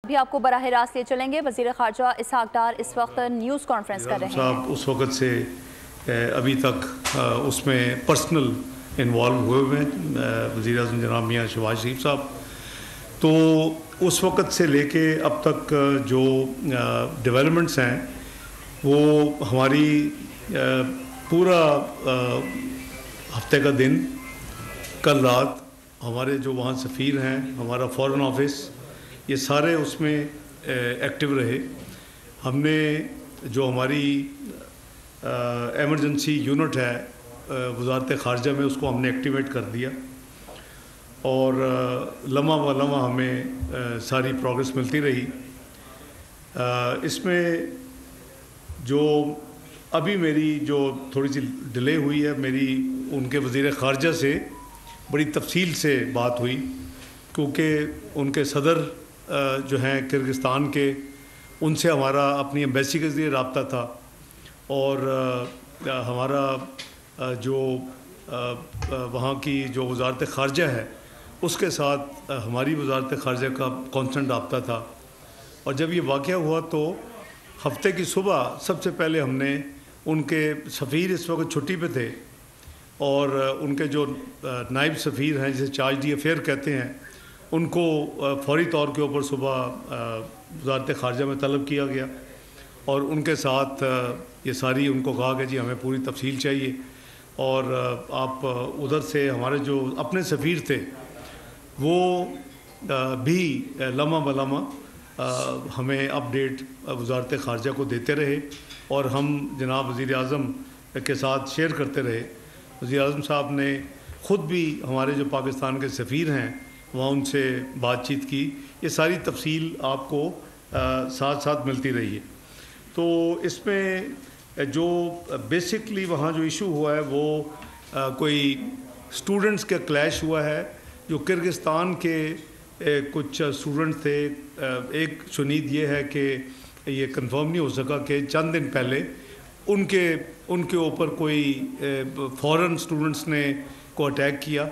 بھی آپ کو براہ راست لے چلیں گے۔ وزیر خارجہ اسحاق ڈار اس وقت نیوز کانفرنس کر رہے ہیں۔ اس وقت سے ابھی تک اس میں پرسنل انوالو ہوئے ہیں وزیر اعظم جناب میاں شہباز شریف صاحب، تو اس وقت سے لے کے اب تک جو ڈیولپمنٹس ہیں وہ ہماری پورا ہفتے کا دن، کل رات ہمارے جو وہاں سفیر ہیں، ہمارا فارن آفس، یہ سارے اس میں ایکٹیو رہے۔ ہم نے جو ہماری ایمرجنسی یونٹ ہے وزارت خارجہ میں، اس کو ہم نے ایکٹیویٹ کر دیا، اور لمحہ بہ لمحہ ہمیں ساری پروگریس ملتی رہی۔ اس میں جو ابھی میری جو تھوڑی سی ڈیلے ہوئی ہے، میری ان کے وزیر خارجہ سے بڑی تفصیل سے بات ہوئی، کیونکہ ان کے صدر جو ہیں کرغزستان کے، ان سے ہمارا اپنی ایمبیسی کے ذریعے رابطہ تھا، اور ہمارا جو وہاں کی جو وزارت خارجہ ہے اس کے ساتھ ہماری وزارت خارجہ کا کانسٹنٹ رابطہ تھا۔ اور جب یہ واقعہ ہوا تو ہفتے کی صبح سب سے پہلے ہم نے ان کے سفیر اس وقت چھٹی پہ تھے، اور ان کے جو نائب سفیر ہیں، جسے چارج دی افیئر کہتے ہیں، ان کو فوری طور کے اوپر صبح وزارت خارجہ میں طلب کیا گیا، اور ان کے ساتھ یہ ساری ان کو کہا کہ جی ہمیں پوری تفصیل چاہیے، اور آپ ادھر سے ہمارے جو اپنے سفیر تھے وہ بھی لمحہ بہ لمحہ ہمیں اپڈیٹ وزارت خارجہ کو دیتے رہے، اور ہم جناب وزیر اعظم کے ساتھ شیئر کرتے رہے۔ وزیر اعظم صاحب نے خود بھی ہمارے جو پاکستان کے سفیر ہیں وہاں ان سے بات چیت کی، یہ ساری تفصیل آپ کو ساتھ ساتھ ملتی رہی ہے۔ تو اس میں جو بیسکلی وہاں جو ایشو ہوا ہے وہ کوئی اسٹوڈنٹس کا کلیش ہوا ہے، جو کرغزستان کے کچھ اسٹوڈنٹس تھے۔ ایک شنید یہ ہے کہ یہ کنفرم نہیں ہو سکا کہ چند دن پہلے ان کے اوپر کوئی فورن اسٹوڈنٹس نے کو اٹیک کیا،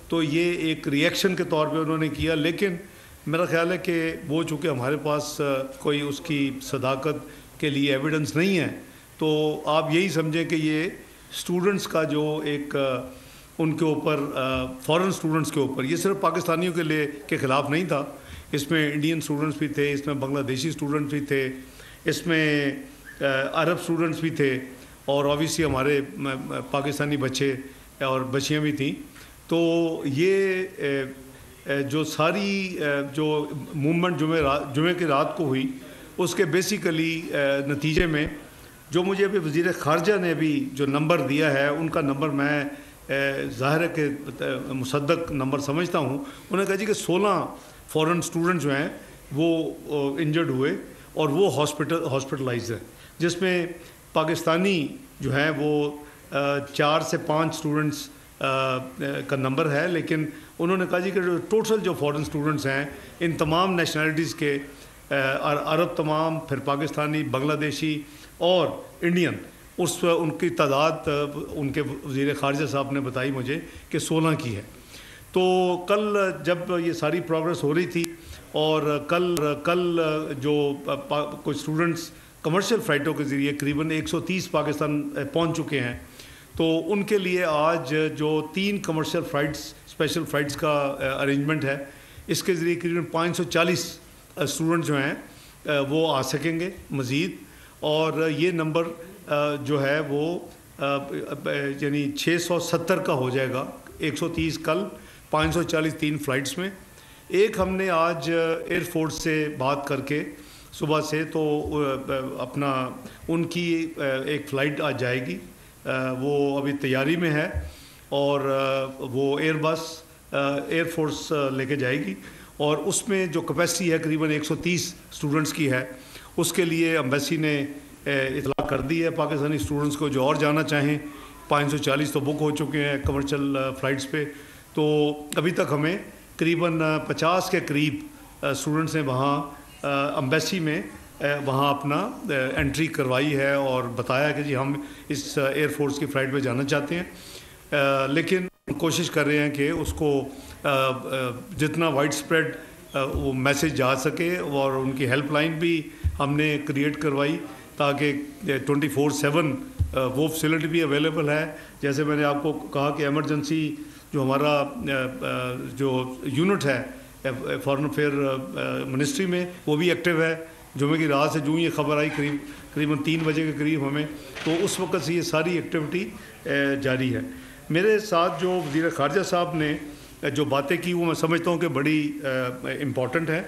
تو یہ ایک ری ایکشن کے طور پہ انہوں نے کیا، لیکن میرا خیال ہے کہ وہ چونکہ ہمارے پاس کوئی اس کی صداقت کے لیے ایویڈنس نہیں ہے، تو آپ یہی سمجھیں کہ یہ اسٹوڈنٹس کا جو ایک ان کے اوپر فورن اسٹوڈنٹس کے اوپر، یہ صرف پاکستانیوں کے خلاف نہیں تھا، اس میں انڈین اسٹوڈنٹس بھی تھے، اس میں بنگلہ دیشی اسٹوڈنٹس بھی تھے، اس میں عرب اسٹوڈنٹس بھی تھے، اور اوبیسلی ہمارے پاکستانی بچے اور بچیاں بھی تھیں۔ تو یہ جو ساری جو موومنٹ جمعے کی رات کو ہوئی، اس کے بیسیکلی نتیجے میں جو مجھے ابھی وزیر خارجہ نے بھی جو نمبر دیا ہے، ان کا نمبر میں ظاہر ہے کہ مصدق نمبر سمجھتا ہوں، انہوں نے کہا جی کہ 16 فورن اسٹوڈنٹ جو ہیں وہ انجرڈ ہوئے، اور وہ ہاسپٹلائز ہیں، جس میں پاکستانی جو ہیں وہ 4 سے 5 اسٹوڈنٹس کا نمبر ہے، لیکن انہوں نے کہا جی کہ ٹوٹل جو فورن اسٹوڈنٹس ہیں ان تمام نیشنلٹیز کے، عرب تمام، پھر پاکستانی، بنگلہ دیشی اور انڈین، ان کی تعداد ان کے وزیر خارجہ صاحب نے بتائی مجھے کہ 16 کی ہے۔ تو کل جب یہ ساری پروگریس ہو رہی تھی، اور کل جو کچھ اسٹوڈنٹس کمرشل فلائٹوں کے ذریعے قریباً 130 پاکستان پہنچ چکے ہیں، تو ان کے لیے آج جو 3 کمرشل فلائٹس، اسپیشل فلائٹس کا ارینجمنٹ ہے، اس کے ذریعے قریباً 540 اسٹوڈنٹ جو ہیں وہ آ سکیں گے مزید، اور یہ نمبر جو ہے وہ یعنی 670 کا ہو جائے گا، 130 کل، 540 3 فلائٹس میں۔ ایک ہم نے آج ایئر فورس سے بات کر کے صبح سے، تو اپنا ان کی ایک فلائٹ آج جائے گی، وہ ابھی تیاری میں ہے، اور وہ ایئر فورس لے کے جائے گی، اور اس میں جو کیپیسٹی ہے قریباً 130 اسٹوڈنٹس کی ہے، اس کے لیے ایمبیسی نے اطلاع کر دی ہے پاکستانی اسٹوڈنٹس کو جو اور جانا چاہیں۔ 540 تو بک ہو چکے ہیں کمرشل فلائٹس پہ، تو ابھی تک ہمیں قریباً 50 کے قریب اسٹوڈنٹس نے وہاں ایمبیسی میں وہاں اپنا انٹری کروائی ہے، اور بتایا کہ جی ہم اس ایئر فورس کی فلائٹ پہ جانا چاہتے ہیں، لیکن کوشش کر رہے ہیں کہ اس کو جتنا وائڈ اسپریڈ وہ میسیج جا سکے، اور ان کی ہیلپ لائن بھی ہم نے کریٹ کروائی تاکہ 24/7 وہ فیسلٹی بھی اویلیبل ہے. جیسے میں نے آپ کو کہا کہ ایمرجنسی جو ہمارا جو یونٹ ہے فارن افیئر منسٹری میں، وہ بھی ایکٹیو ہے. جمعے کی رات سے جو یہ خبر آئی قریباً 3 بجے کے قریب ہمیں، تو اس وقت سے یہ ساری ایکٹیویٹی جاری ہے. میرے ساتھ جو وزیر خارجہ صاحب نے جو باتیں کی وہ میں سمجھتا ہوں کہ بڑی امپورٹنٹ ہے.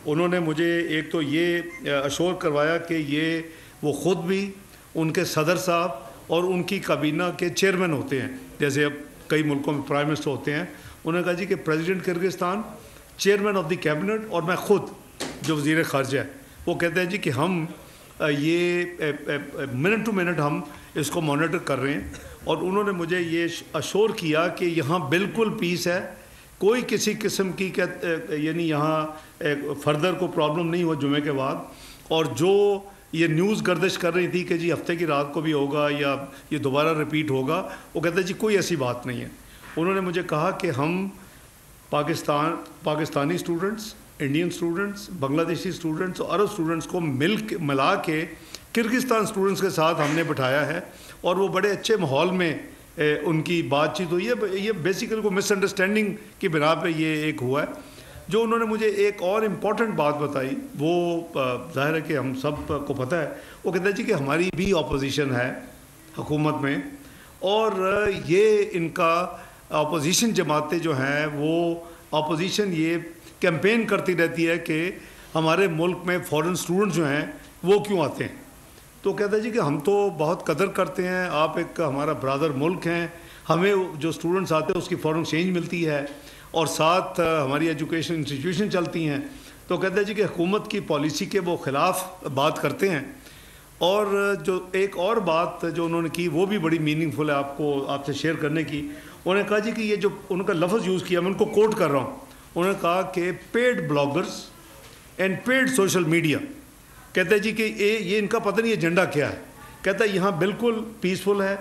انہوں نے مجھے ایک تو یہ اشور کروایا کہ یہ وہ خود بھی، ان کے صدر صاحب اور ان کی کابینہ کے چیئرمین ہوتے ہیں، جیسے اب کئی ملکوں میں پرائم منسٹر ہوتے ہیں. انہوں نے کہا جی کہ president Kyrgyzstan, chairman of the cabinet, اور میں خود جو وزیر خارجہ ہے، وہ کہتے ہیں جی کہ ہم یہ منٹ ٹو منٹ ہم اس کو مانیٹر کر رہے ہیں. اور انہوں نے مجھے یہ اشور کیا کہ یہاں بالکل پیس ہے، کوئی کسی قسم کی یعنی یہاں فردر کو پرابلم نہیں ہوا جمعے کے بعد. اور جو یہ نیوز گردش کر رہی تھی کہ جی ہفتے کی رات کو بھی ہوگا یا یہ دوبارہ ریپیٹ ہوگا، وہ کہتے ہیں جی کوئی ایسی بات نہیں ہے. انہوں نے مجھے کہا کہ ہم پاکستانی اسٹوڈنٹس، انڈین اسٹوڈنٹس، بنگلہ دیشی اسٹوڈنٹس اور عرب اسٹوڈنٹس کو ملا کے کرغزستان اسٹوڈنٹس کے ساتھ ہم نے بٹھایا ہے، اور وہ بڑے اچھے ماحول میں ان کی بات چیت ہوئی ہے. یہ بیسیکلی کوئی مس انڈرسٹینڈنگ کی بنا پہ یہ ایک ہوا ہے. جو انہوں نے مجھے ایک اور امپورٹنٹ بات بتائی، وہ ظاہر ہے کہ ہم سب کو پتہ ہے، وہ کہتے ہیں جی کہ ہماری بھی اپوزیشن ہے حکومت میں، اور یہ ان کا اپوزیشن جماعتیں جو ہیں وہ اپوزیشن یہ کیمپین کرتی رہتی ہے کہ ہمارے ملک میں فورن اسٹوڈنٹ جو ہیں وہ کیوں آتے ہیں. تو کہتا ہے جی کہ ہم تو بہت قدر کرتے ہیں، آپ ایک ہمارا برادر ملک ہیں، ہمیں جو اسٹوڈنٹس آتے ہیں اس کی فورن ایکسچینج ملتی ہے، اور ساتھ ہماری ایجوکیشن انسٹیٹیوشن چلتی ہیں. تو کہتا ہے جی کہ حکومت کی پالیسی کے وہ خلاف بات کرتے ہیں. اور جو ایک اور بات جو انہوں نے کی وہ بھی بڑی میننگ فل ہے آپ سے شیئر کرنے کی. انہوں نے کہا جی کہ یہ جو ان کا لفظ یوز کیا، میں ان کو کوٹ کر رہا ہوں. انہوں نے کہا کہ paid bloggers and paid social media, کہتا ہے جی کہ یہ ان کا پتہ نہیں ایجنڈا کیا ہے. کہتا ہے یہاں بالکل پیسفل ہے،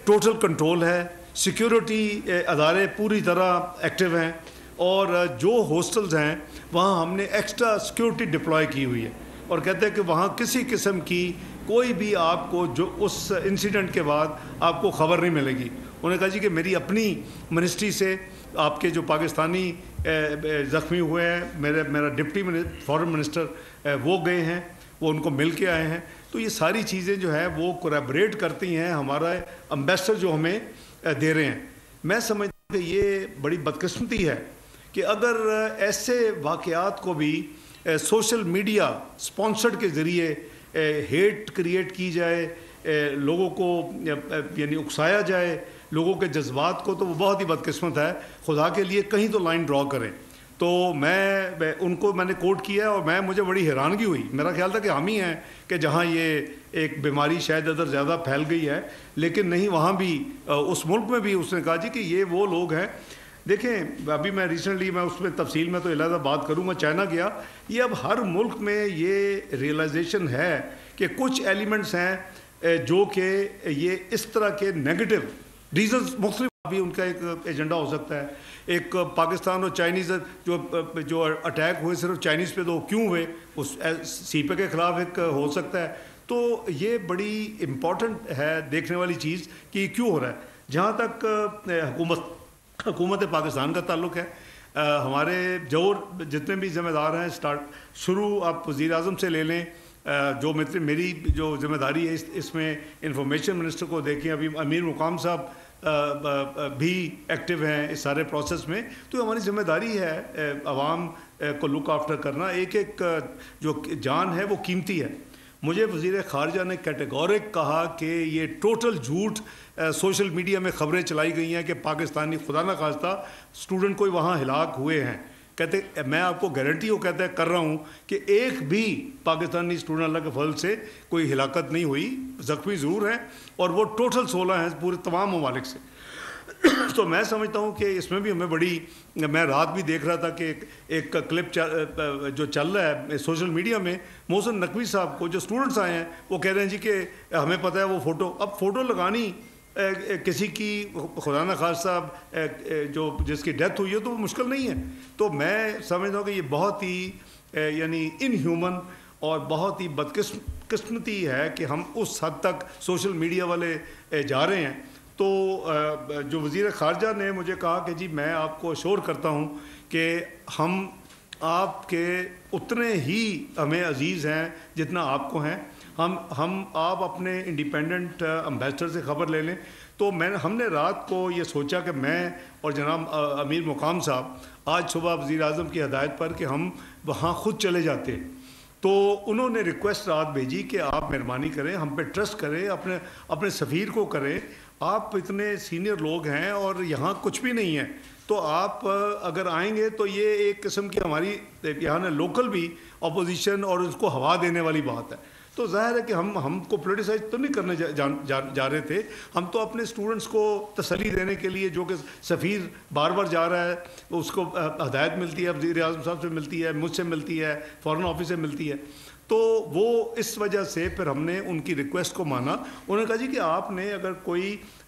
ٹوٹل کنٹرول ہے، سیکیورٹی ادارے پوری طرح ایکٹیو ہیں، اور جو ہاسٹلز ہیں وہاں ہم نے ایکسٹرا سیکیورٹی ڈپلوائے کی ہوئی ہے. اور کہتے ہیں کہ وہاں کسی قسم کی کوئی بھی آپ کو جو اس انسیڈنٹ کے بعد آپ کو خبر نہیں ملے گی. انہوں نے کہا جی کہ میری اپنی منسٹری سے آپ کے جو پاکستانی زخمی ہوئے ہیں، میرا ڈپٹی فارن منسٹر وہ گئے ہیں، وہ ان کو مل کے آئے ہیں. تو یہ ساری چیزیں جو ہیں وہ کولیبریٹ کرتی ہیں، ہمارا امبیسڈر جو ہمیں دے رہے ہیں. میں سمجھتا ہوں کہ یہ بڑی بدقسمتی ہے کہ اگر ایسے واقعات کو بھی سوشل میڈیا سپانسرڈ کے ذریعے ہیٹ کریٹ کی جائے، لوگوں کو یعنی اکسایا جائے لوگوں کے جذبات کو، تو وہ بہت ہی بدقسمت ہے. خدا کے لیے کہیں تو لائن ڈرا کریں. تو میں ان کو میں نے کوٹ کیا، اور مجھے بڑی حیرانگی ہوئی. میرا خیال تھا کہ ہم ہی ہیں کہ جہاں یہ ایک بیماری شاید ادھر زیادہ پھیل گئی ہے، لیکن نہیں، وہاں بھی اس ملک میں بھی اس نے کہا جی کہ یہ وہ لوگ ہیں. دیکھیں ابھی میں ریسنٹلی اس میں تفصیل میں تو علیحدہ بات کروں گا، چائنا گیا. یہ اب ہر ملک میں یہ ریئلائزیشن ہے کہ کچھ ایلیمنٹس ہیں جو کہ یہ اس طرح کے نیگیٹو ریزنز مختلف بھی ان کا ایک ایجنڈا ہو سکتا ہے. ایک پاکستان اور چائنیز جو اٹیک ہوئے صرف چائنیز پہ تو کیوں ہوئے، اس سی پے کے خلاف ایک ہو سکتا ہے. تو یہ بڑی امپورٹنٹ ہے دیکھنے والی چیز کہ یہ کیوں ہو رہا ہے. جہاں تک حکومت پاکستان کا تعلق ہے، ہمارے جتنے بھی ذمہ دار ہیں، شروع آپ وزیر اعظم سے لے لیں، جو میری جو ذمہ داری ہے اس میں انفارمیشن منسٹر کو دیکھیں، ابھی امیر مقام صاحب بھی ایکٹیو ہیں اس سارے پروسیس میں. تو ہماری ذمہ داری ہے عوام کو لک آفٹر کرنا. ایک جو جان ہے وہ قیمتی ہے. مجھے وزیر خارجہ نے کیٹیگورک کہا کہ یہ ٹوٹل جھوٹ سوشل میڈیا میں خبریں چلائی گئی ہیں کہ پاکستانی خدا نہ خواستہ اسٹوڈنٹ کوئی وہاں ہلاک ہوئے ہیں. کہتے میں آپ کو گارنٹی وہ کہتے کر رہا ہوں کہ ایک بھی پاکستانی اسٹوڈنٹ اللہ کے فضل سے کوئی ہلاکت نہیں ہوئی، زخمی ضرور ہیں، اور وہ ٹوٹل 16 ہیں پورے تمام ممالک سے. تو میں سمجھتا ہوں کہ اس میں بھی ہمیں بڑی، میں رات بھی دیکھ رہا تھا کہ ایک کلپ جو چل رہا ہے سوشل میڈیا میں، محسن نقوی صاحب کو جو اسٹوڈنٹس آئے ہیں وہ کہہ رہے ہیں جی کہ ہمیں پتہ ہے وہ فوٹو، اب فوٹو لگانی کسی کی خدا نخواستہ جو جس کی ڈیتھ ہوئی ہے تو وہ مشکل نہیں ہے. تو میں سمجھتا ہوں کہ یہ بہت ہی یعنی ان ہیومن اور بہت ہی بدقسمتی ہے کہ ہم اس حد تک سوشل میڈیا والے جا رہے ہیں. تو جو وزیر خارجہ نے مجھے کہا کہ جی میں آپ کو اشور کرتا ہوں کہ ہم آپ کے اتنے ہی ہمیں عزیز ہیں جتنا آپ کو ہیں. آپ اپنے انڈیپینڈنٹ امبیسڈر سے خبر لے لیں. تو ہم نے رات کو یہ سوچا کہ میں اور جناب امیر مقام صاحب آج صبح وزیر اعظم کی ہدایت پر کہ ہم وہاں خود چلے جاتے. تو انہوں نے ریکویسٹ رات بھیجی کہ آپ مہربانی کریں, ہم پہ ٹرسٹ کریں, اپنے سفیر کو کریں. آپ اتنے سینئر لوگ ہیں اور یہاں کچھ بھی نہیں ہے, تو آپ اگر آئیں گے تو یہ ایک قسم کی ہماری یہاں لوکل بھی اپوزیشن اور اس کو ہوا دینے والی بات ہے. تو ظاہر ہے کہ ہم کو پولیٹیسائز تو نہیں کرنے جا رہے تھے, ہم تو اپنے اسٹوڈنٹس کو تسلی دینے کے لیے, جو کہ سفیر بار بار جا رہا ہے اس کو ہدایت ملتی ہے, وزیر اعظم صاحب سے ملتی ہے, مجھ سے ملتی ہے, فارن آفس سے ملتی ہے. تو وہ اس وجہ سے پھر ہم نے ان کی ریکویسٹ کو مانا. انہوں نے کہا جی کہ آپ نے اگر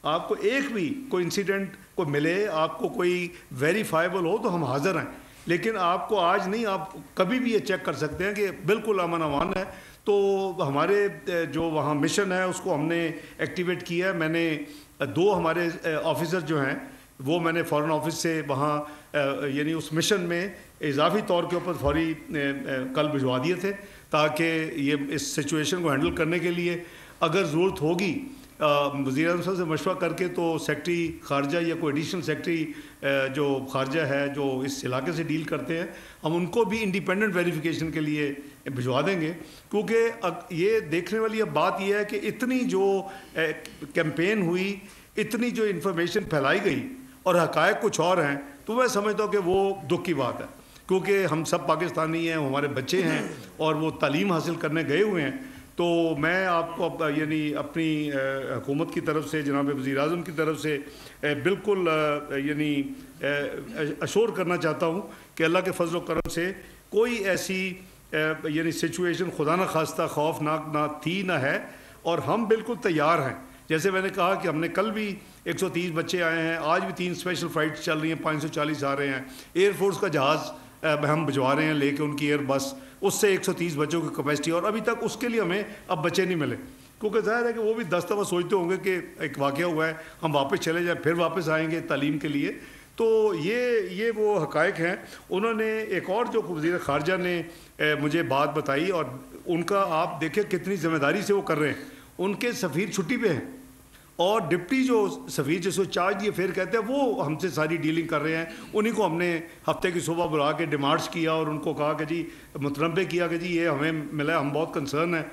آپ کو ایک بھی کوئی انسیڈنٹ کو ملے, آپ کو کوئی ویریفائبل ہو تو ہم حاضر ہیں, لیکن آپ کو آج نہیں, آپ کبھی بھی یہ چیک کر سکتے ہیں کہ بالکل امن امان ہے. تو ہمارے جو وہاں مشن ہے اس کو ہم نے ایکٹیویٹ کیا ہے. میں نے 2 ہمارے آفیسر جو ہیں وہ میں نے فارن آفس سے وہاں یعنی اس مشن میں اضافی طور کے اوپر فوری کل بھجوا دیے تھے, تاکہ یہ اس سچویشن کو ہینڈل کرنے کے لیے اگر ضرورت ہوگی وزیر اعظم صاحب سے مشورہ کر کے تو سیکٹری خارجہ یا کوئی ایڈیشنل سیکٹری جو خارجہ ہے جو اس علاقے سے ڈیل کرتے ہیں, ہم ان کو بھی انڈیپینڈنٹ ویریفیکیشن کے لیے بھجوا دیں گے. کیونکہ یہ دیکھنے والی اب بات یہ ہے کہ اتنی جو کیمپین ہوئی, اتنی جو انفارمیشن پھیلائی گئی اور حقائق کچھ اور ہیں, تو میں سمجھتا ہوں کہ وہ دکھ کی بات ہے. کیونکہ ہم سب پاکستانی ہیں, ہمارے بچے ہیں اور وہ تعلیم حاصل کرنے گئے ہوئے ہیں. تو میں آپ کو یعنی اپنی حکومت کی طرف سے, جناب وزیر اعظم کی طرف سے بالکل یعنی اشور کرنا چاہتا ہوں کہ اللہ کے فضل و کرم سے کوئی ایسی یعنی سچویشن خدا نخواستہ خوفناک نہ تھی نہ ہے, اور ہم بالکل تیار ہیں. جیسے میں نے کہا کہ ہم نے کل بھی 130 بچے آئے ہیں, آج بھی 3 اسپیشل فلائٹس چل رہی ہیں, 540 آ رہے ہیں. ایئر فورس کا جہاز ہم بھجوا رہے ہیں لے کے, ان کی ایئر بس, اس سے 130 بچوں کی کیپیسٹی, اور ابھی تک اس کے لیے ہمیں اب بچے نہیں ملے. کیونکہ ظاہر ہے کہ وہ بھی 10 دفعہ سوچتے ہوں گے کہ ایک واقعہ ہوا ہے, ہم واپس چلے جائیں, پھر واپس آئیں گے تعلیم کے لیے. تو یہ وہ حقائق ہیں. انہوں نے ایک اور جو وزیر خارجہ نے مجھے بات بتائی, اور ان کا آپ دیکھیں کتنی ذمہ داری سے وہ کر رہے ہیں. ان کے سفیر چھٹی پہ ہیں اور ڈپٹی جو سفیر جس کو چارج یہ پھر کہتے ہیں وہ ہم سے ساری ڈیلنگ کر رہے ہیں. انہی کو ہم نے ہفتے کی صبح بلا کے ڈیمانڈس کیا اور ان کو کہا کہ جی متنبع کیا کہ جی یہ ہمیں ملا, ہم بہت کنسرن ہیں.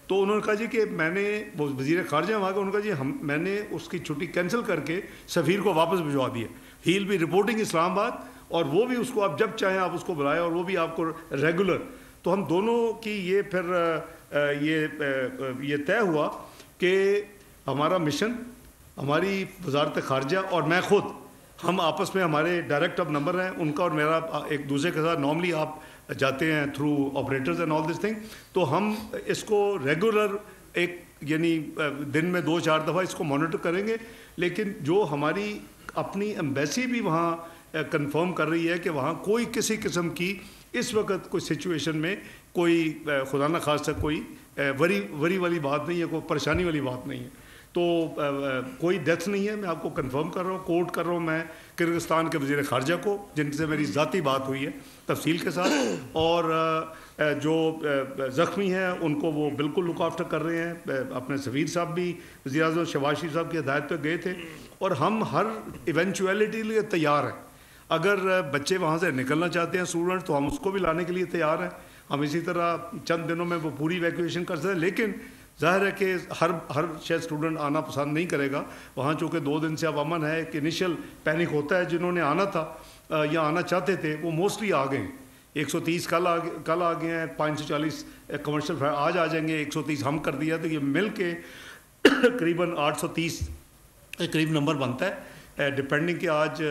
تو انہوں نے کہا جی کہ میں نے وزیر خارجہ وہاں کا, انہوں نے کہا جی میں نے اس کی چھٹی کینسل کر کے سفیر کو واپس بھجوا دیا. ہی ول بی رپورٹنگ اسلام آباد, اور وہ بھی اس کو آپ جب چاہیں آپ اس کو بلائیں, اور وہ بھی آپ کو ریگولر. تو ہم دونوں کی یہ پھر یہ طے ہوا کہ ہمارا مشن, ہماری وزارت خارجہ اور میں خود, ہم آپس میں ہمارے ڈائریکٹ اب نمبر ہیں ان کا اور میرا ایک دوسرے کے ساتھ, نارملی آپ جاتے ہیں through operators and all this thing. تو ہم اس کو ریگولر ایک یعنی دن میں 2-4 دفعہ اس کو مانیٹر کریں گے. لیکن جو ہماری اپنی ایمبیسی بھی وہاں کنفرم کر رہی ہے کہ وہاں کوئی کسی قسم کی اس وقت کوئی سچویشن میں کوئی خدا نخواستہ کوئی وری والی بات نہیں ہے, کوئی پریشانی والی بات نہیں ہے. تو کوئی ڈیتھ نہیں ہے, میں آپ کو کنفرم کر رہا ہوں, کوٹ کر رہا ہوں میں کرغزستان کے وزیر خارجہ کو, جن سے میری ذاتی بات ہوئی ہے تفصیل کے ساتھ. اور جو زخمی ہیں ان کو وہ بالکل لک آفٹر کر رہے ہیں. اپنے سفیر صاحب بھی وزیر اعظم شہباز شریف صاحب کی ہدایت پہ گئے تھے, اور ہم ہر ایونچویلٹی لیے تیار ہیں. اگر بچے وہاں سے نکلنا چاہتے ہیں اسٹوڈنٹ, تو ہم اس کو بھی لانے کے لیے تیار ہیں. ہم اسی طرح چند دنوں میں وہ پوری ایویکویشن کر سکتے ہیں. لیکن ظاہر ہے کہ ہر شاید اسٹوڈنٹ آنا پسند نہیں کرے گا وہاں, چونکہ 2 دن سے اب امن ہے. ایک انیشیل پینک ہوتا ہے, جنہوں نے آنا تھا یا آنا چاہتے تھے وہ موسٹلی آ گئے ہیں. 130 کل آ گئے ہیں, 540 کمرشل فلائٹ آج آ جائیں گے, 130 ہم کر دیا. تو یہ مل کے قریباً 830 قریب نمبر بنتا ہے, ڈپینڈنگ کہ آج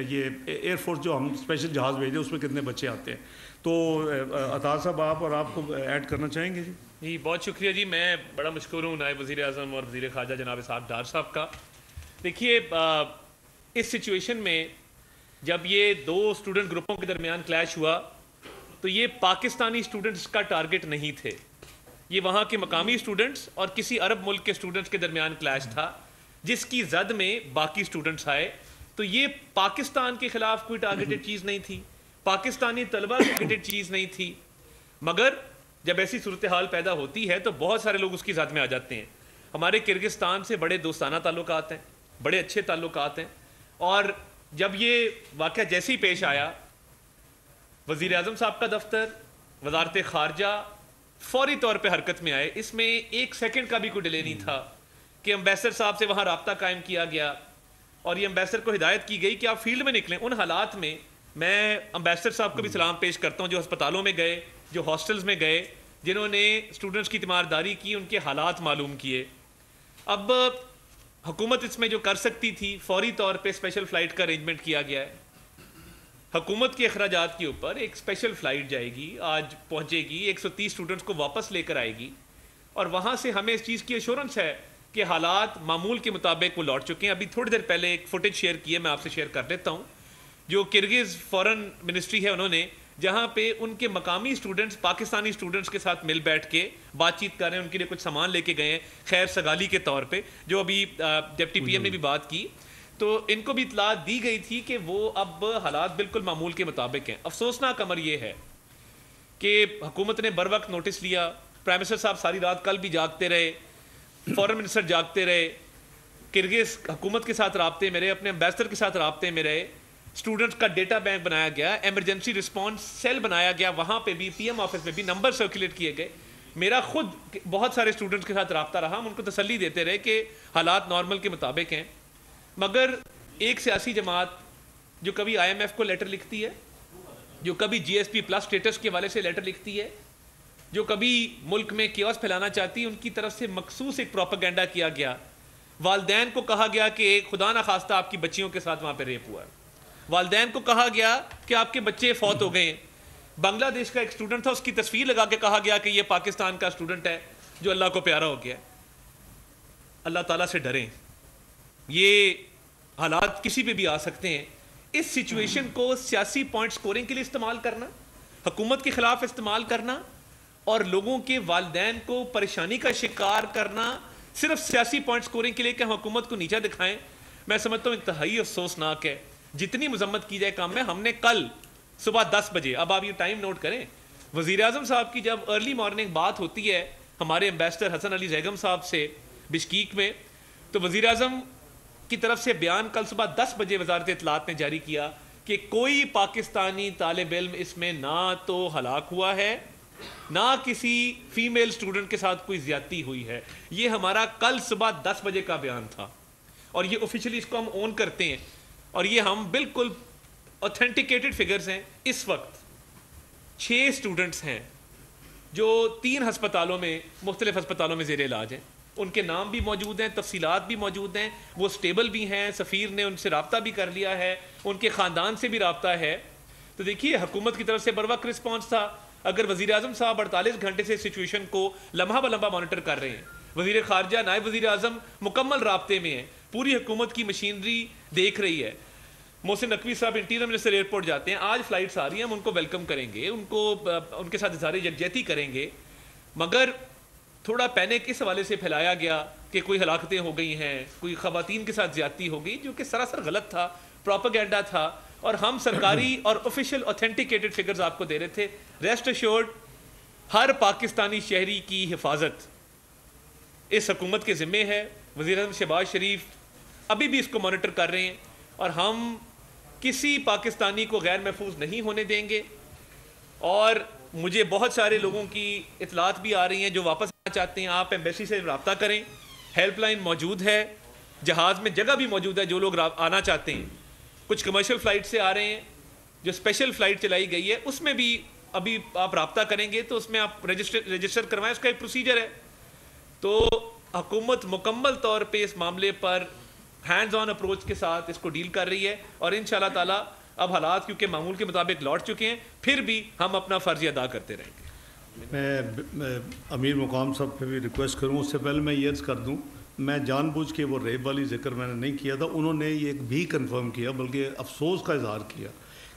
یہ ایئر فورس جو ہم اسپیشل جہاز بھیجے اس میں کتنے بچے آتے ہیں. تو عطا صاحب آپ اور آپ کو ایڈ کرنا چاہیں گے؟ جی بہت شکریہ جی. میں بڑا مشکور ہوں نائب وزیر اعظم اور وزیر خارجہ جناب اسحاق ڈار صاحب کا. دیکھیے اس سچویشن میں جب یہ دو اسٹوڈنٹ گروپوں کے درمیان کلیش ہوا تو یہ پاکستانی اسٹوڈنٹس کا ٹارگٹ نہیں تھے، یہ وہاں کے مقامی اسٹوڈنٹس اور کسی عرب ملک کے اسٹوڈنٹس کے درمیان کلیش تھا جس کی زد میں باقی اسٹوڈنٹس آئے. تو یہ پاکستان کے خلاف کوئی ٹارگٹڈ چیز نہیں تھی، پاکستانی طلبہ کی ٹارگٹڈ چیز نہیں تھی، مگر جب ایسی صورتحال پیدا ہوتی ہے تو بہت سارے لوگ اس کی زد میں آ جاتے ہیں. ہمارے کرگستان سے بڑے دوستانہ تعلقات ہیں، بڑے اچھے تعلقات ہیں، اور جب یہ واقعہ جیسے ہی پیش آیا وزیر اعظم صاحب کا دفتر، وزارت خارجہ فوری طور پہ حرکت میں آئے. اس میں ایک سیکنڈ کا بھی کوئی ڈیلے نہیں تھا کہ امبیسڈر صاحب سے وہاں رابطہ قائم کیا گیا اور یہ امبیسڈر کو ہدایت کی گئی کہ آپ فیلڈ میں نکلیں. ان حالات میں میں امبیسڈر صاحب کو بھی سلام پیش کرتا ہوں جو ہسپتالوں میں گئے، جو ہاسٹلز میں گئے، جنہوں نے اسٹوڈنٹس کی تیمارداری کی، ان کے حالات معلوم کیے. اب حکومت اس میں جو کر سکتی تھی فوری طور پہ اسپیشل فلائٹ کا ارینجمنٹ کیا گیا ہے. حکومت کے اخراجات کے اوپر ایک اسپیشل فلائٹ جائے گی، آج پہنچے گی، 130 اسٹوڈنٹس کو واپس لے کر آئے گی، اور وہاں سے ہمیں اس چیز کی ایشورنس ہے کہ حالات معمول کے مطابق وہ لوٹ چکے ہیں. ابھی تھوڑی دیر پہلے ایک فوٹیج شیئر کی ہے، میں آپ سے شیئر کر دیتا ہوں، جو کرگز فورن منسٹری ہے انہوں نے، جہاں پہ ان کے مقامی اسٹوڈنٹس پاکستانی اسٹوڈنٹس کے ساتھ مل بیٹھ کے بات چیت کر رہے ہیں، ان کے لیے کچھ سامان لے کے گئے ہیں خیر سگالی کے طور پہ، جو ابھی ڈپٹی پی ایم نے بھی بات کی. تو ان کو بھی اطلاع دی گئی تھی کہ وہ اب حالات بالکل معمول کے مطابق ہیں. افسوسناک امر یہ ہے کہ حکومت نے بر وقت نوٹس لیا، پرائم منسٹر صاحب ساری رات کل بھی جاگتے رہے، فورن منسٹر جاگتے رہے، کرگز حکومت کے ساتھ رابطے میں رہے، اپنے امبیسڈر کے ساتھ رابطے میں رہے، اسٹوڈنٹس کا ڈیٹا بینک بنایا گیا، ایمرجنسی رسپانس سیل بنایا گیا، وہاں پہ بھی پی ایم آفس میں بھی نمبر سرکولیٹ کیے گئے. میرا خود بہت سارے اسٹوڈنٹس کے ساتھ رابطہ رہا، ہم ان کو تسلی دیتے رہے کہ حالات نارمل کے مطابق ہیں. مگر ایک سیاسی جماعت جو کبھی آئی ایم ایف کو لیٹر لکھتی ہے، جو کبھی جی ایس پی پلس اسٹیٹس کے حوالے سے لیٹر لکھتی ہے، جو کبھی ملک میں کیوس پھیلانا چاہتی ہے، ان کی طرف سے مخصوص ایک پروپیگنڈا کیا گیا. والدین کو کہا گیا کہ خدا نہ خواستہ آپ کی بچیوں کے ساتھ وہاں پہ ریپ ہوا ہے، والدین کو کہا گیا کہ آپ کے بچے فوت ہو گئے ہیں. بنگلہ دیش کا ایک اسٹوڈنٹ تھا، اس کی تصویر لگا کے کہا گیا کہ یہ پاکستان کا اسٹوڈنٹ ہے جو اللہ کو پیارا ہو گیا. اللہ تعالیٰ سے ڈریں، یہ حالات کسی پہ بھی آ سکتے ہیں. اس سچویشن کو سیاسی پوائنٹ سکورنگ کے لیے استعمال کرنا، حکومت کے خلاف استعمال کرنا اور لوگوں کے والدین کو پریشانی کا شکار کرنا صرف سیاسی پوائنٹ سکورنگ کے لیے کہ ہم حکومت کو نیچا دکھائیں، میں سمجھتا ہوں انتہائی افسوسناک ہے. جتنی مذمت کی جائے کام میں، ہم نے کل صبح 10 بجے، اب آپ یہ ٹائم نوٹ کریں، وزیر اعظم صاحب کی جب ارلی مارننگ بات ہوتی ہے ہمارے امبیسڈر حسن علی زیگم صاحب سے بشکیک میں، تو وزیر اعظم کی طرف سے بیان کل صبح 10 بجے وزارت اطلاعات نے جاری کیا کہ کوئی پاکستانی طالب علم اس میں نہ تو ہلاک ہوا ہے، نہ کسی فیمیل اسٹوڈنٹ کے ساتھ کوئی زیادتی ہوئی ہے. یہ ہمارا کل صبح 10 بجے کا بیان تھا، اور یہ آفیشلی اس کو ہم اون کرتے ہیں، اور یہ ہم بالکل اوتھینٹیکیٹڈ فگرز ہیں. اس وقت 6 اسٹوڈنٹس ہیں جو 3 ہسپتالوں میں، مختلف ہسپتالوں میں زیر علاج ہیں. ان کے نام بھی موجود ہیں، تفصیلات بھی موجود ہیں، وہ سٹیبل بھی ہیں، سفیر نے ان سے رابطہ بھی کر لیا ہے، ان کے خاندان سے بھی رابطہ ہے. تو دیکھیے حکومت کی طرف سے بر وقت رسپانس تھا. اگر وزیر اعظم صاحب 48 گھنٹے سے سچویشن کو لمحہ بلمحہ مانیٹر کر رہے ہیں، وزیر خارجہ نائب وزیر اعظم مکمل رابطے میں ہیں، پوری حکومت کی مشینری دیکھ رہی ہے. محسن نقوی صاحب انٹیریئر منسٹر ایئرپورٹ جاتے ہیں، آج فلائٹس آ رہی ہیں، ہم ان کو ویلکم کریں گے، ان کے ساتھ اظہار یکجہتی کریں گے. مگر تھوڑا پینک اس حوالے سے پھیلایا گیا کہ کوئی ہلاکتیں ہو گئی ہیں، کوئی خواتین کے ساتھ زیادتی ہو گئی، جو کہ سراسر غلط تھا، پروپیگنڈا تھا، اور ہم سرکاری اور آفیشیل اوتھینٹیکیٹڈ فگرز آپ کو دے رہے تھے. ریسٹ ایشورڈ ہر پاکستانی شہری کی حفاظت اس حکومت کے ذمے ہے. وزیر اعظم شہباز شریف ابھی بھی اس کو مانیٹر کر رہے ہیں، اور ہم کسی پاکستانی کو غیر محفوظ نہیں ہونے دیں گے. اور مجھے بہت سارے لوگوں کی اطلاعات بھی آ رہی ہیں جو واپس آنا چاہتے ہیں. آپ ایمبیسی سے رابطہ کریں، ہیلپ لائن موجود ہے، جہاز میں جگہ بھی موجود ہے جو لوگ آنا چاہتے ہیں. کچھ کمرشل فلائٹ سے آ رہے ہیں، جو اسپیشل فلائٹ چلائی گئی ہے اس میں بھی ابھی آپ رابطہ کریں گے تو اس میں آپ رجسٹر کروائیں، اس کا ایک پروسیجر ہے. تو حکومت مکمل طور پہ اس معاملے پر ہینڈز آن اپروچ کے ساتھ اس کو ڈیل کر رہی ہے، اور انشاءاللہ تعالیٰ اب حالات کیونکہ معمول کے مطابق لوٹ چکے ہیں، پھر بھی ہم اپنا فرض ادا کرتے رہیں گے. میں امیر مقام صاحب پہ بھی ریکویسٹ کروں، اس سے پہلے میں یہ عرض کر دوں میں جان بوجھ کے وہ ریپ والی ذکر میں نے نہیں کیا تھا. انہوں نے یہ بھی کنفرم کیا, بلکہ افسوس کا اظہار کیا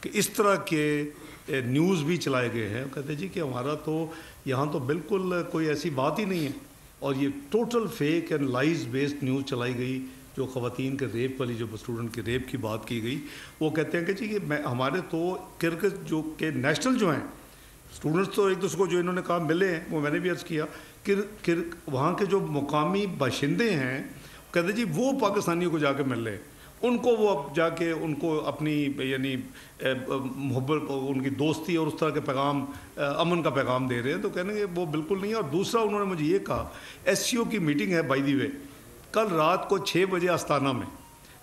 کہ اس طرح کے نیوز بھی چلائے گئے ہیں. کہتے جی کہ ہمارا تو یہاں تو بالکل کوئی ایسی بات ہی نہیں ہے, اور یہ total fake and لائز based news چلائی گئی جو خواتین کے ریپ والی, جو اسٹوڈنٹ کے ریپ کی بات کی گئی. وہ کہتے ہیں کہ جی کہ ہمارے تو کرکٹ جو کہ نیشنل جو ہیں اسٹوڈنٹس تو ایک دوسرے کو جو انہوں نے کہا ملے ہیں, وہ میں نے بھی عرض کیا کہ وہاں کے جو مقامی باشندے ہیں کہتے جی وہ پاکستانیوں کو جا کے مل لے, ان کو وہ جا کے ان کو اپنی یعنی محبت, ان کی دوستی اور اس طرح کے پیغام, امن کا پیغام دے رہے ہیں. تو کہنے کہ وہ بالکل نہیں ہے. اور دوسرا انہوں نے مجھے یہ کہا ایس سی او کی میٹنگ ہے بائی دی وے کل رات کو 6 بجے آستانہ میں,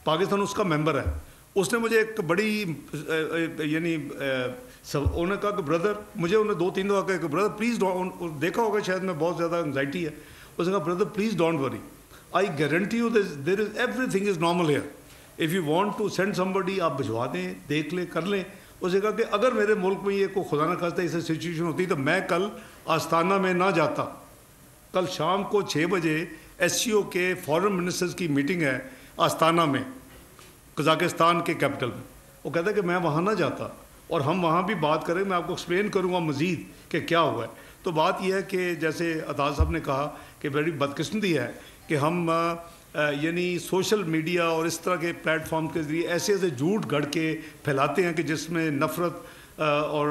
پاکستان اس کا ممبر ہے. اس نے مجھے ایک بڑی یعنی انہوں نے کہا کہ بردر, مجھے انہوں نے 2-3 دفعہ کہا کہ بردر پلیز ڈونٹ, دیکھا ہوگا شاید میں بہت زیادہ انگزائٹی ہے. اس نے کہا brother please don't worry, I guarantee you there is everything is normal here, if you want to send somebody آپ بھجوا دیں, دیکھ لیں, کر لیں. اس نے کہا کہ اگر میرے ملک میں یہ کوئی خدا نہ خواستہ ایسی سچویشن ہوتی تو میں کل آستانہ میں نہ جاتا. کل شام کو 6 بجے ایس سی او کے فارن منسٹرز کی میٹنگ ہے آستانہ میں, قزاقستان کے کیپٹل میں. وہ کہتا ہے کہ میں وہاں نہ جاتا اور ہم وہاں بھی بات کریں, میں آپ کو ایکسپلین کروں گا مزید کہ کیا ہوا ہے. تو بات یہ ہے کہ جیسے عطا صاحب نے کہا کہ بڑی بدقسمتی ہے کہ ہم یعنی سوشل میڈیا اور اس طرح کے پلیٹ فارم کے ذریعے ایسے جھوٹ گھڑ کے پھیلاتے ہیں کہ جس میں نفرت اور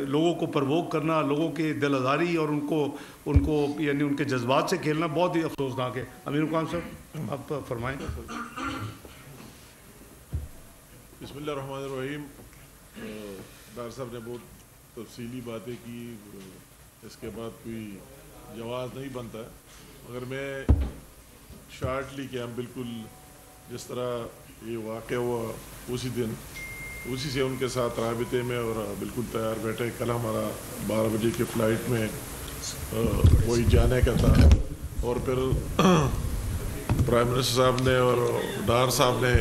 لوگوں کو پرووک کرنا, لوگوں کی دل آزاری اور ان کو یعنی ان کے جذبات سے کھیلنا بہت ہی افسوسناک ہے. امیر القام صاحب آپ فرمائیں. بسم اللہ الرحمن الرحیم. ڈاکٹر صاحب نے بہت تفصیلی باتیں کی, اس کے بعد کوئی جواز نہیں بنتا ہے, مگر میں شارٹلی کہ ہم بالکل جس طرح یہ واقعہ ہوا اسی دن اسی سے ان کے ساتھ رابطے میں اور بالکل تیار بیٹھے. کل ہمارا 12 بجے کی فلائٹ میں وہی جانے کا تھا, اور پھر پرائم منسٹر صاحب نے اور ڈار صاحب نے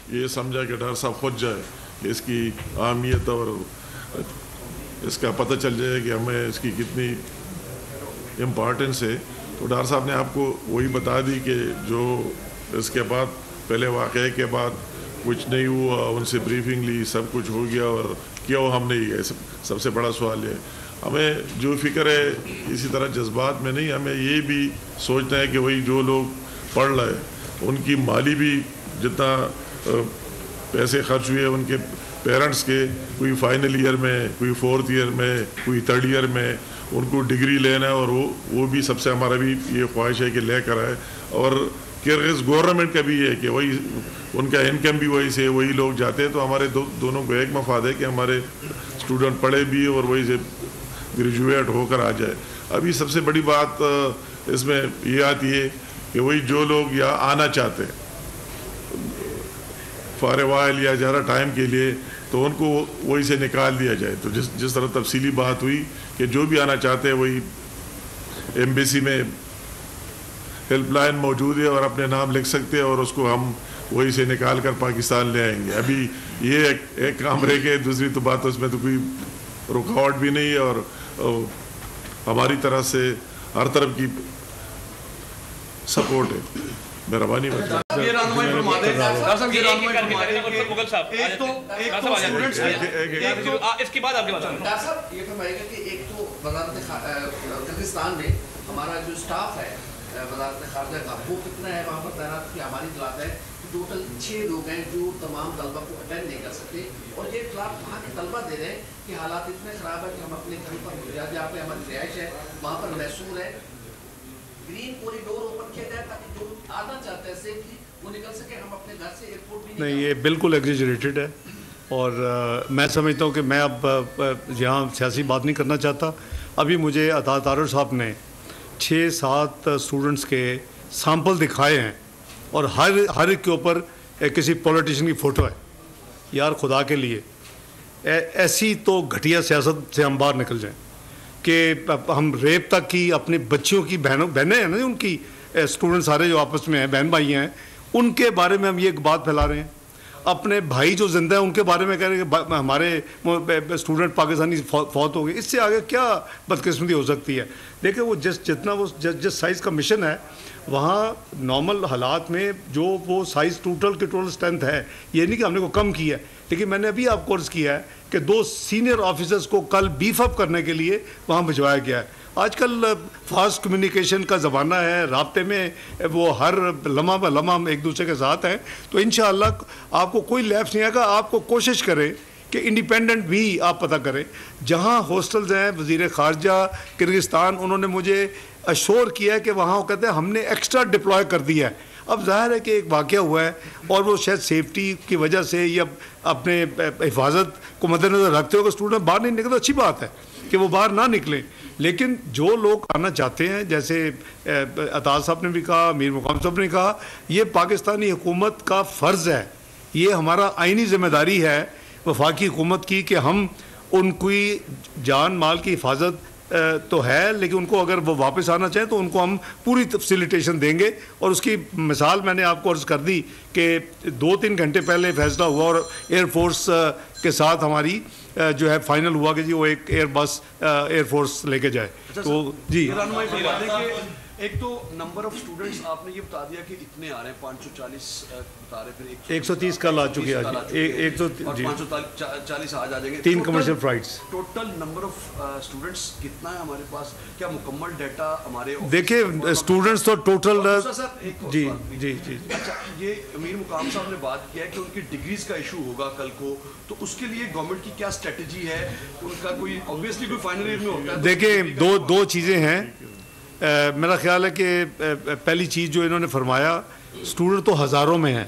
یہ سمجھا کہ ڈار صاحب خود جائے کہ اس کی اہمیت اور اس کا پتہ چل جائے کہ ہمیں اس کی کتنی امپارٹنس ہے. تو ڈار صاحب نے آپ کو وہی بتا دی کہ جو اس کے بعد پہلے واقعے کے بعد کچھ نہیں ہوا, ان سے بریفنگ لی, سب کچھ ہو گیا, اور کیا ہو ہم نہیں گئے. سب سے بڑا سوال ہے ہمیں جو فکر ہے اسی طرح جذبات میں نہیں, ہمیں یہ بھی سوچنا ہے کہ وہی جو لوگ پڑھ رہے ان کی مالی بھی جتنا پیسے خرچ ہوئے ان کے پیرنٹس کے, کوئی فائنل ایئر میں, کوئی 4th ایئر میں, کوئی 3rd ایئر میں, ان کو ڈگری لینا ہے, اور وہ بھی سب سے ہمارا بھی یہ خواہش ہے کہ لے کر آئے. اور کرغز گورنمنٹ کا بھی ہے کہ وہی ان کا انکم بھی وہی سے وہی لوگ جاتے ہیں. تو ہمارے دونوں کو ایک مفاد ہے کہ ہمارے اسٹوڈنٹ پڑھے بھی اور وہی سے گریجویٹ ہو کر آ جائے. ابھی سب سے بڑی بات اس میں یہ آتی ہے کہ وہی جو لوگ یہاں آنا چاہتے ہیں فارغ وائل یا زیادہ ٹائم کے لیے, تو ان کو وہی سے نکال دیا جائے. تو جس طرح تفصیلی بات ہوئی کہ جو بھی آنا چاہتے ہیں وہی ایمبیسی میں ہیلپ لائن موجود ہے اور اپنے نام لکھ سکتے ہیں, اور اس کو ہم وہی سے نکال کر پاکستان لے آئیں گے. ابھی یہ ایک کام رہ کے, دوسری تو بات اس میں تو کوئی رکاوٹ بھی نہیں ہے, اور ہماری طرف سے ہر طرف کی سپورٹ ہے. مہربانی اس کے بعد آپ کے بات یہ فرمائے گا کہ ایک تو وزارت کرغزستان میں ہمارا جو اسٹاف ہے وزارت خارجہ کا وہ کتنا ہے وہاں پر تعینات کی ہماری اطلاعات ہے کہ ٹوٹل 6 لوگ ہیں جو تمام طلبہ کو اٹینڈ نہیں کر سکتے, اور یہ اطلاعات وہاں کے طلبہ دے رہے ہیں کہ حالات اتنے خراب ہے کہ ہم اپنے گھر پر جہاں پہ ہماری رہائش ہے وہاں پر محصول ہے. گرین کوریڈور اوپن کیا جائے تاکہ جو آنا چاہتے ہیں سیفلی وہ نکل سکے, ہم اپنے گھر سے ایئرپورٹ بھی نہیں. یہ بالکل ایگزیجریٹڈ ہے, اور میں سمجھتا ہوں کہ میں اب یہاں سیاسی بات نہیں کرنا چاہتا. ابھی مجھے عطا طارق صاحب نے 6-7 اسٹوڈنٹس کے سیمپل دکھائے ہیں, اور ہر ایک کے اوپر کسی پولیٹیشین کی فوٹو ہے. یار خدا کے لیے ایسی تو گھٹیا سیاست سے ہم باہر نکل جائیں کہ ہم ریپ تک کی اپنی بچیوں کی بہنیں ہیں نا, ان کی اسٹوڈنٹ سارے جو آپس میں ہیں بہن بھائی ہیں, ان کے بارے میں ہم یہ ایک بات پھیلا رہے ہیں. اپنے بھائی جو زندہ ہیں ان کے بارے میں کہہ رہے ہیں کہ ہمارے اسٹوڈنٹ پاکستانی فوت ہو گئے. اس سے آگے کیا بدقسمتی ہو سکتی ہے؟ دیکھیں وہ جتنا وہ جس سائز کا مشن ہے وہاں نارمل حالات میں جو وہ سائز ٹوٹل اسٹرینتھ ہے، یہ نہیں کہ ہم نے کو کم کیا ہے، لیکن میں نے ابھی آپ کو عرض کیا ہے کہ 2 سینئر آفیسرز کو کل بیف اپ کرنے کے لیے وہاں بھجوایا گیا ہے. آج کل فاسٹ کمیونیکیشن کا زمانہ ہے، رابطے میں وہ ہر لمحہ بہ لمحہ ہم ایک دوسرے کے ساتھ ہیں، تو انشاءاللہ آپ کو کوئی لیپس نہیں آئے گا. آپ کو کوشش کریں کہ انڈیپینڈنٹ بھی آپ پتہ کریں. جہاں ہاسٹلز ہیں وزیر خارجہ کرغزستان انہوں نے مجھے اشور کیا ہے کہ وہاں وہ کہتے ہیں ہم نے ایکسٹرا ڈپلوائے کر دیا ہے. اب ظاہر ہے کہ ایک واقعہ ہوا ہے اور وہ شاید سیفٹی کی وجہ سے یا اپنے حفاظت کو مد نظر رکھتے ہو کہ اسٹوڈنٹ باہر نہیں نکلے، اچھی بات ہے کہ وہ باہر نہ نکلیں. لیکن جو لوگ آنا چاہتے ہیں، جیسے عطا صاحب نے بھی کہا، میر مقام صاحب نے کہا، یہ پاکستانی حکومت کا فرض ہے، یہ ہمارا آئینی ذمہ داری ہے وفاقی حکومت کی کہ ہم ان کی جان مال کی حفاظت تو ہے، لیکن ان کو اگر وہ واپس آنا چاہیں تو ان کو ہم پوری فیسیلیٹیشن دیں گے. اور اس کی مثال میں نے آپ کو عرض کر دی کہ 2-3 گھنٹے پہلے فیصلہ ہوا اور ایئر فورس کے ساتھ ہماری جو ہے فائنل ہوا کہ جی وہ ایک ایئر بس ایئر فورس لے کے جائے. تو جی ایک تو نمبر آف اسٹوڈنٹس آپ نے یہ بتا دیا کہ اتنے آ رہے ہیں، 540 بتا رہے، پھر 130 کل آ چکی ہے، 540 آج آ جائیں گے. 3 commercial flights. Total number of students کتنا ہے ہمارے پاس؟ کیا مکمل ڈیٹا ہمارے دیکھیں اسٹوڈنٹس تو ٹوٹل جی جی جی. اچھا، یہ امیر مقام صاحب نے بات کیا ہے کہ ان کی ڈگریز کا ایشو ہوگا کل کو، تو اس کے لیے گورنمنٹ کی کیا اسٹریٹجی ہے؟ ان کا کوئی اوبویسلی کوئی فائنل ایئر میں ہوتا ہے. دیکھیں دو چیزیں ہیں. میرا خیال ہے کہ پہلی چیز جو انہوں نے فرمایا، اسٹوڈنٹ تو ہزاروں میں ہیں،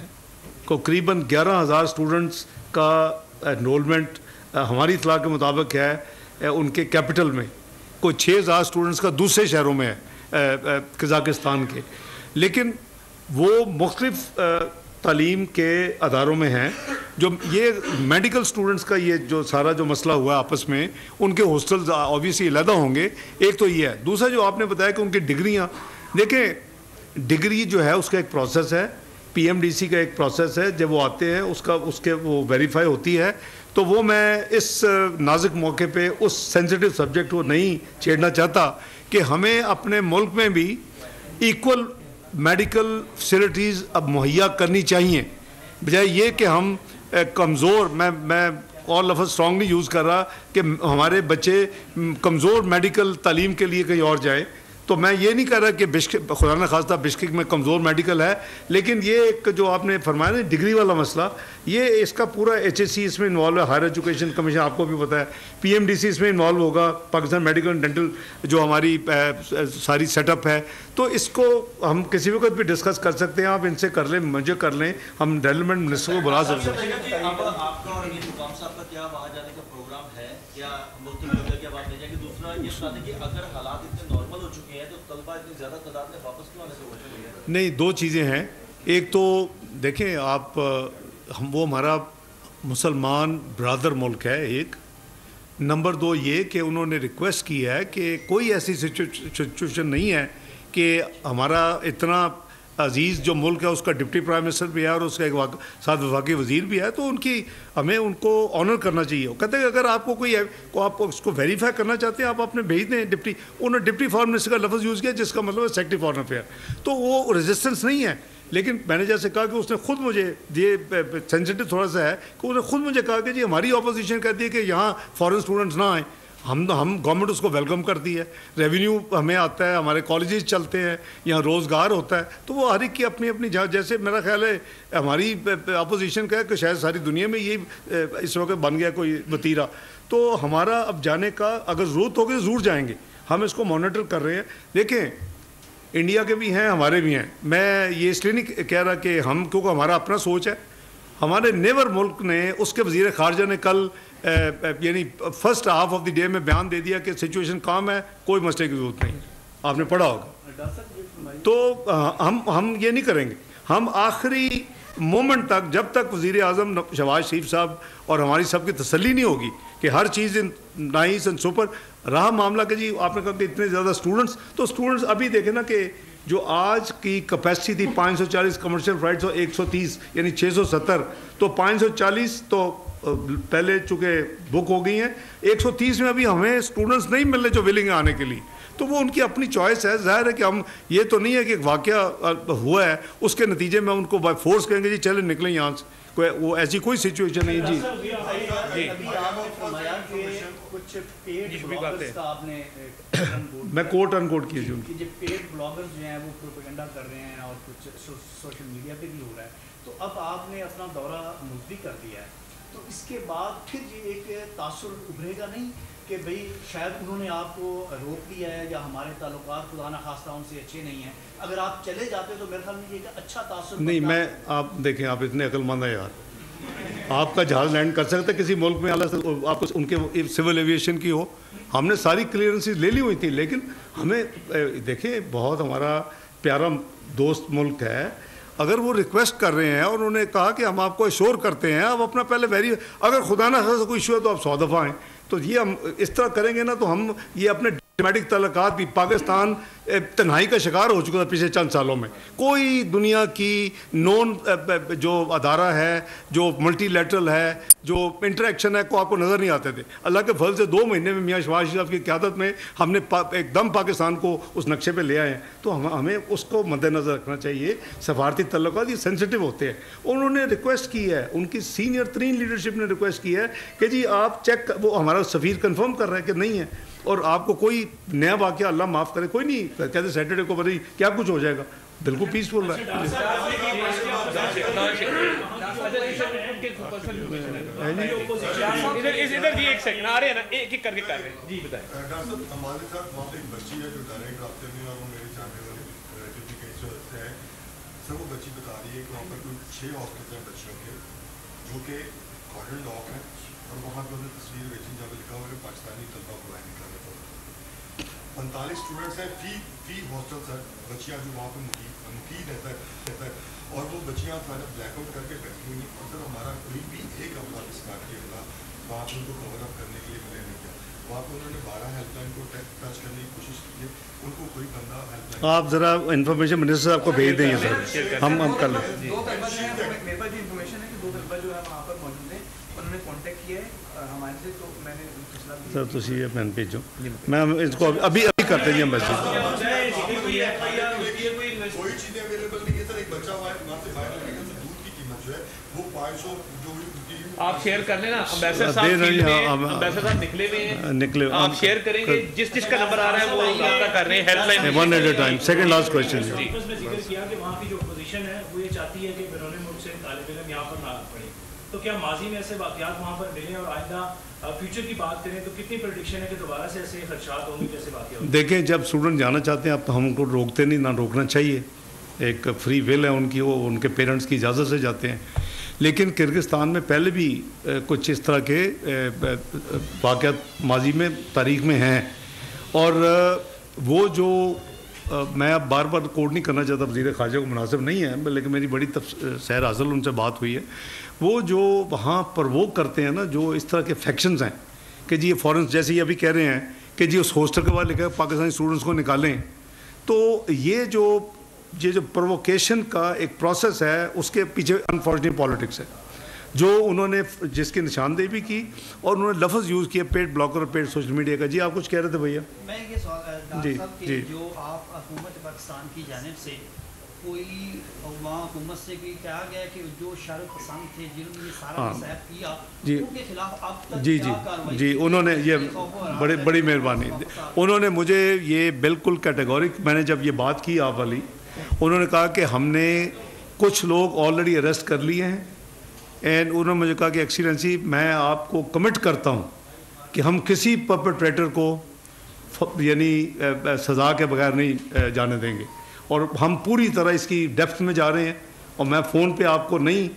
تقریباً 11,000 اسٹوڈنٹس کا انرولمنٹ ہماری اطلاع کے مطابق ہے ان کے کیپٹل میں، کوئی 6,000 اسٹوڈنٹس کا دوسرے شہروں میں ہے قزاقستان کے. لیکن وہ مختلف تعلیم کے اداروں میں ہیں. جو یہ میڈیکل اسٹوڈنٹس کا یہ جو سارا جو مسئلہ ہوا ہے آپس میں، ان کے ہاسٹلز آبویسلی علیحدہ ہوں گے. ایک تو یہ ہے. دوسرا جو آپ نے بتایا کہ ان کی ڈگریاں، دیکھیں ڈگری جو ہے اس کا ایک پروسیس ہے، PMDC کا ایک پروسیس ہے. جب وہ آتے ہیں اس کے وہ ویریفائی ہوتی ہے. تو وہ میں اس نازک موقع پہ اس سینسٹیو سبجیکٹ کو نہیں چھیڑنا چاہتا کہ ہمیں اپنے ملک میں بھی ایکول میڈیکل فیسلٹیز اب مہیا کرنی چاہیے، بجائے یہ کہ ہم کمزور، میں اور لفظ اسٹرانگلی یوز کر رہا کہ ہمارے بچے کمزور میڈیکل تعلیم کے لیے کہیں اور جائیں. تو میں یہ نہیں کہہ رہا کہ خدا نہ خواستہ بشکک میں کمزور میڈیکل ہے، لیکن یہ ایک جو آپ نے فرمایا نا ڈگری والا مسئلہ، یہ اس کا پورا HSC اس میں انوالو ہے، ہائر ایجوکیشن کمیشن آپ کو بھی پتہ ہے، PMDC اس میں انوالو ہوگا، پاکستان میڈیکل اینڈ ڈینٹل جو ہماری ساری سیٹ اپ ہے. تو اس کو ہم کسی وقت بھی ڈسکس کر سکتے ہیں. آپ ان سے کر لیں، مجھے کر لیں، ہم ریلیونٹ منسٹر کو بلا سکتے ہیں. آپ کا اور امیر مقام صاحب کا کیا وہاں جانے کا پروگرام ہے یا مختلف کیا بات نہیں ہے؟ کہ دوسرا یہ بتا دیں کہ اگر حالات اتنے نارمل ہو چکے ہیں تو طلبہ اتنی زیادہ تعداد میں واپس کیوں آنے سے ہوتے ہیں؟ نہیں، 2 چیزیں ہیں. ایک تو دیکھیں آپ، وہ ہمارا مسلمان برادر ملک ہے ایک. نمبر 2 یہ کہ انہوں نے ریکویسٹ کی ہے کہ کوئی ایسی سچویشن نہیں ہے کہ ہمارا اتنا عزیز جو ملک ہے اس کا ڈپٹی پرائم منسٹر بھی ہے اور اس کا ایک ساتھ وفاقی وزیر بھی ہے، تو ہمیں ان کو آنر کرنا چاہیے. وہ کہتے ہیں کہ اگر آپ کو کوئی آپ اس کو ویریفائی کرنا چاہتے ہیں آپ اپنے بھیج دیں. انہوں نے ڈپٹی فارن منسٹر کا لفظ یوز کیا جس کا مطلب ہے سیکرٹری فارن افیئر. تو وہ ریزسٹنس نہیں ہے. لیکن میں نے جیسے کہا کہ اس نے خود مجھے، یہ سینسٹیو تھوڑا سا ہے کہ اس نے خود مجھے کہا کہ جی ہماری اپوزیشن کہتی ہے کہ یہاں فارن اسٹوڈنٹس نہ آئیں. ہم گورنمنٹ اس کو ویلکم کرتی ہے، ریونیو ہمیں آتا ہے، ہمارے کالجز چلتے ہیں، یہاں روزگار ہوتا ہے. تو وہ ہر ایک کی اپنی اپنی جگہ، جیسے میرا خیال ہے ہماری اپوزیشن کا ہے کہ شاید ساری دنیا میں یہ اس وقت بن گیا کوئی وتیرہ. تو ہمارا اب جانے کا اگر ضرورت ہوگی ضرور جائیں گے. ہم اس کو مانیٹر کر رہے ہیں. دیکھیں انڈیا کے بھی ہیں، ہمارے بھی ہیں. میں یہ اس لیے نہیں کہہ رہا کہ ہم، کیونکہ ہمارا اپنا سوچ ہے. ہمارے نیور ملک نے، اس کے وزیر خارجہ نے کل یعنی first half of the day میں بیان دے دیا کہ سچویشن کام ہے، کوئی مسئلے کی ضرورت نہیں. آپ نے پڑھا ہوگا. تو ہم یہ نہیں کریں گے. ہم آخری مومنٹ تک، جب تک وزیر اعظم شہباز شریف صاحب اور ہماری سب کی تسلی نہیں ہوگی کہ ہر چیز نائس اینڈ سپر رہا معاملہ کہ جی آپ نے کہا کہ اتنے زیادہ اسٹوڈنٹس، تو اسٹوڈنٹس ابھی دیکھیں نا کہ جو آج کی کیپیسٹی تھی 540 کمرشل فلائٹس اور 130 یعنی 670, تو 540 تو پہلے چونکہ بک ہو گئی ہیں, 130 میں ابھی ہمیں اسٹوڈنٹس نہیں مل رہے جو ولنگ ہیں آنے کے لیے. تو وہ ان کی اپنی چوائس ہے. ظاہر ہے کہ ہم یہ تو نہیں ہے کہ ایک واقعہ ہوا ہے اس کے نتیجے میں ان کو بائی فورس کہیں گے جی چلے نکلیں یہاں سے, وہ ایسی کوئی سچویشن نہیں ہے. جی میں کوٹ ان کوٹ کیجیے ان کی جو پیڈ بلاگرز جو ہیں وہ پروپیگنڈا کر رہے ہیں اور کچھ سوشل میڈیا پہ بھی ہو رہا ہے, تو اب آپ نے اپنا دورہ ملتوی کر دیا ہے, تو اس کے بعد پھر یہ ایک تاثر ابھرے گا نہیں کہ بھئی شاید انہوں نے آپ کو روک دیا ہے یا ہمارے تعلقات خدا نخواستہ ان سے اچھے نہیں ہیں, اگر آپ چلے جاتے تو میرے خیال میں یہ ایک اچھا تاثر نہیں. میں آپ دیکھیں, آپ اتنے عقل مند ہیں یار, آپ کا جہاز لینڈ کر سکتے کسی ملک میں, آپ ان کے سول ایویشن کی ہو, ہم نے ساری کلیئرنسز لے لی ہوئی تھی, لیکن ہمیں دیکھیں بہت ہمارا پیارا دوست ملک ہے, اگر وہ ریکویسٹ کر رہے ہیں اور انہوں نے کہا کہ ہم آپ کو ایشور کرتے ہیں, آپ اپنا پہلے اگر خدا نہ خاصہ کوئی ایشو ہے تو آپ 100 دفعہ آئیں, تو یہ ہم اس طرح کریں گے نا تو ہم یہ اپنے ڈپلومیٹک تعلقات بھی, پاکستان تنہائی کا شکار ہو چکا تھا پچھلے چند سالوں میں. کوئی دنیا کی نون جو ادارہ ہے, جو ملٹی لیٹرل ہے, جو انٹریکشن ہے, کو آپ کو نظر نہیں آتے تھے. اللہ کے فضل سے 2 مہینے میں میاں شہباز شریف کی قیادت میں ہم نے ایک دم پاکستان کو اس نقشے پہ لے آئے ہیں, تو ہمیں اس کو مد نظر رکھنا چاہیے. سفارتی تعلقات یہ سینسٹیو ہوتے ہیں. انہوں نے ریکویسٹ کی ہے, ان کی سینئر ترین لیڈرشپ نے ریکویسٹ کی ہے کہ جی آپ چیک, وہ ہمارا سفیر کنفرم کر رہا ہے کہ نہیں ہے, اور آپ کو کوئی نیا واقعہ اللہ معاف کرے کوئی نہیں, کہتے سیٹرڈے کو پتہ نہیں کیا کچھ ہو جائے گا, بالکل پیسفل ہے. ادھر جی ایک سیکنڈ آ رہے ہیں نا, ایک ایک کر کے کر رہے ہیں. جی بتائیں. ڈاکٹر صاحب ہمارے ساتھ وہاں پہ ایک بچی ہے جو ڈائریکٹ رابطے میں, اور وہ میرے جانے والے ریلیٹیو ہے سر. وہ بچی بتا رہی ہے کہ وہاں پر کوئی 6 ہاسٹل ہیں بچیوں کے جو کہ کارڈن لاک ہیں, اور وہاں پہ انہیں تصویر بیچی جہاں پہ لکھا ہوا ہے پاکستانی طلبہ کو باہر نکالنے پر 45 اسٹوڈنٹس ہیں فی ہاسٹل سر, بچیاں جو وہاں پہ مقید رہتا ہے, اور وہ بچیاں سارے بلیک آؤٹ کر کے بیٹھی ہوئی ہیں. اور سر ہمارا کوئی بھی ایک عملہ اس بات کے عملہ وہاں پہ ان کو کور اپ کرنے کے لیے ملے نہیں کیا. وہاں پہ انہوں نے 12 ہیلپ لائن کو ٹچ کرنے کی کوشش کی ہے, ان کو کوئی بندہ ہیلپ لائن. آپ ذرا انفارمیشن منسٹر صاحب کو بھیج دیں سر, ہم کر لیں. 2 طلبہ جو ہے, میرے پاس بھی انفارمیشن ہے کہ 2 طلبہ جو ہے وہاں پر موجود ہیں, انہوں نے کانٹیکٹ کیا ہے ہمارے سے, تو میں نے سر تسی یہ مین بھیجو, میں اس کو ابھی کرتے ہیں میسج. کوئی چیزیں اویلیبل نہیں ہے سر. ایک بچہ وہاں سے باہر نکلنے سے دودھ کی قیمت جو ہے وہ 500 جو آپ شیئر کر لیں نا, امبیسڈر صاحب نکلے ہوئے ہیں, آپ شیئر کریں گے. جس کا نمبر آ رہا ہے وہ رابطہ کر رہے ہیں help line. One at a time. Second last question. اس میں ذکر کیا کہ وہاں کی جو اپوزیشن ہے وہ یہ چاہتی ہے کہ بیرون ملک سے طالب علم یہاں پر نہ پڑے, تو کیا ماضی میں ایسے واقعات وہاں پر ملے, اور آئندہ فیوچر کی بات کریں تو کتنی پریڈکشن ہے کہ دوبارہ سے ایسے خدشات ہوں گے جیسے واقعہ؟ دیکھیں جب اسٹوڈنٹ جانا چاہتے ہیں اب تو ہم ان کو روکتے نہیں, نہ روکنا چاہیے, ایک فری ول ہے ان کی, وہ ان کے پیرنٹس کی اجازت سے جاتے ہیں. لیکن کرغزستان میں پہلے بھی کچھ اس طرح کے واقعات ماضی میں تاریخ میں ہیں, اور وہ جو میں اب بار بار کوٹ نہیں کرنا چاہتا, وزیر خارجہ کو مناسب نہیں ہے, لیکن میری بڑی سیر حاصل ان سے بات ہوئی ہے. وہ جو وہاں پرووک کرتے ہیں نا, جو اس طرح کے فیکشنز ہیں کہ جی یہ فورن, جیسے یہ ابھی کہہ رہے ہیں کہ جی اس ہاسٹل کے بعد لکھا پاکستانی اسٹوڈنٹس کو نکالیں, تو یہ جو پرووکیشن کا ایک پروسیس ہے, اس کے پیچھے انفارچونیٹ پالیٹکس ہے جو انہوں نے, جس کی نشاندہی بھی کی, اور انہوں نے لفظ یوز کیا پیڈ بلاگر اور پیڈ سوشل میڈیا کا. جی آپ کچھ کہہ رہے تھے بھیا؟ میں یہ سوال ڈاکٹر صاحب کہ جو آپ حکومت پاکستان کی جانب سے کوئی وہاں حکومت سے بھی کہا گیا کہ جو شرط پسند تھے جنہوں نے یہ سارا حساب کیا, ان کے خلاف اب تک کیا کارروائی؟ جی انہوں نے یہ بڑی مہربانی, انہوں نے مجھے یہ بالکل کیٹیگورک, میں نے جب یہ بات کی آپ والی, انہوں نے کہا کہ ہم نے کچھ لوگ آلریڈی اریسٹ کر لیے ہیں, اینڈ انہوں نے مجھے کہا کہ ایکسیلنسی میں آپ کو کمٹ کرتا ہوں کہ ہم کسی پرپیٹریٹر کو یعنی سزا کے بغیر نہیں جانے دیں گے, اور ہم پوری طرح اس کی ڈیپتھ میں جا رہے ہیں. اور میں فون پہ آپ کو نہیں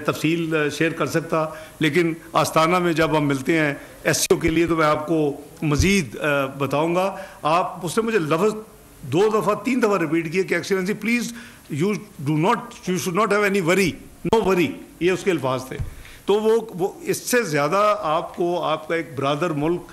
تفصیل شیئر کر سکتا, لیکن آستانہ میں جب ہم ملتے ہیں ایس سی او کے لیے تو میں آپ کو مزید بتاؤں گا. آپ اس نے مجھے لفظ 2 دفعہ 3 دفعہ ریپیٹ کیا کہ Excellency please you should not have any وری, نو وری, یہ اس کے الفاظ تھے. تو وہ اس سے زیادہ آپ کو, آپ کا ایک برادر ملک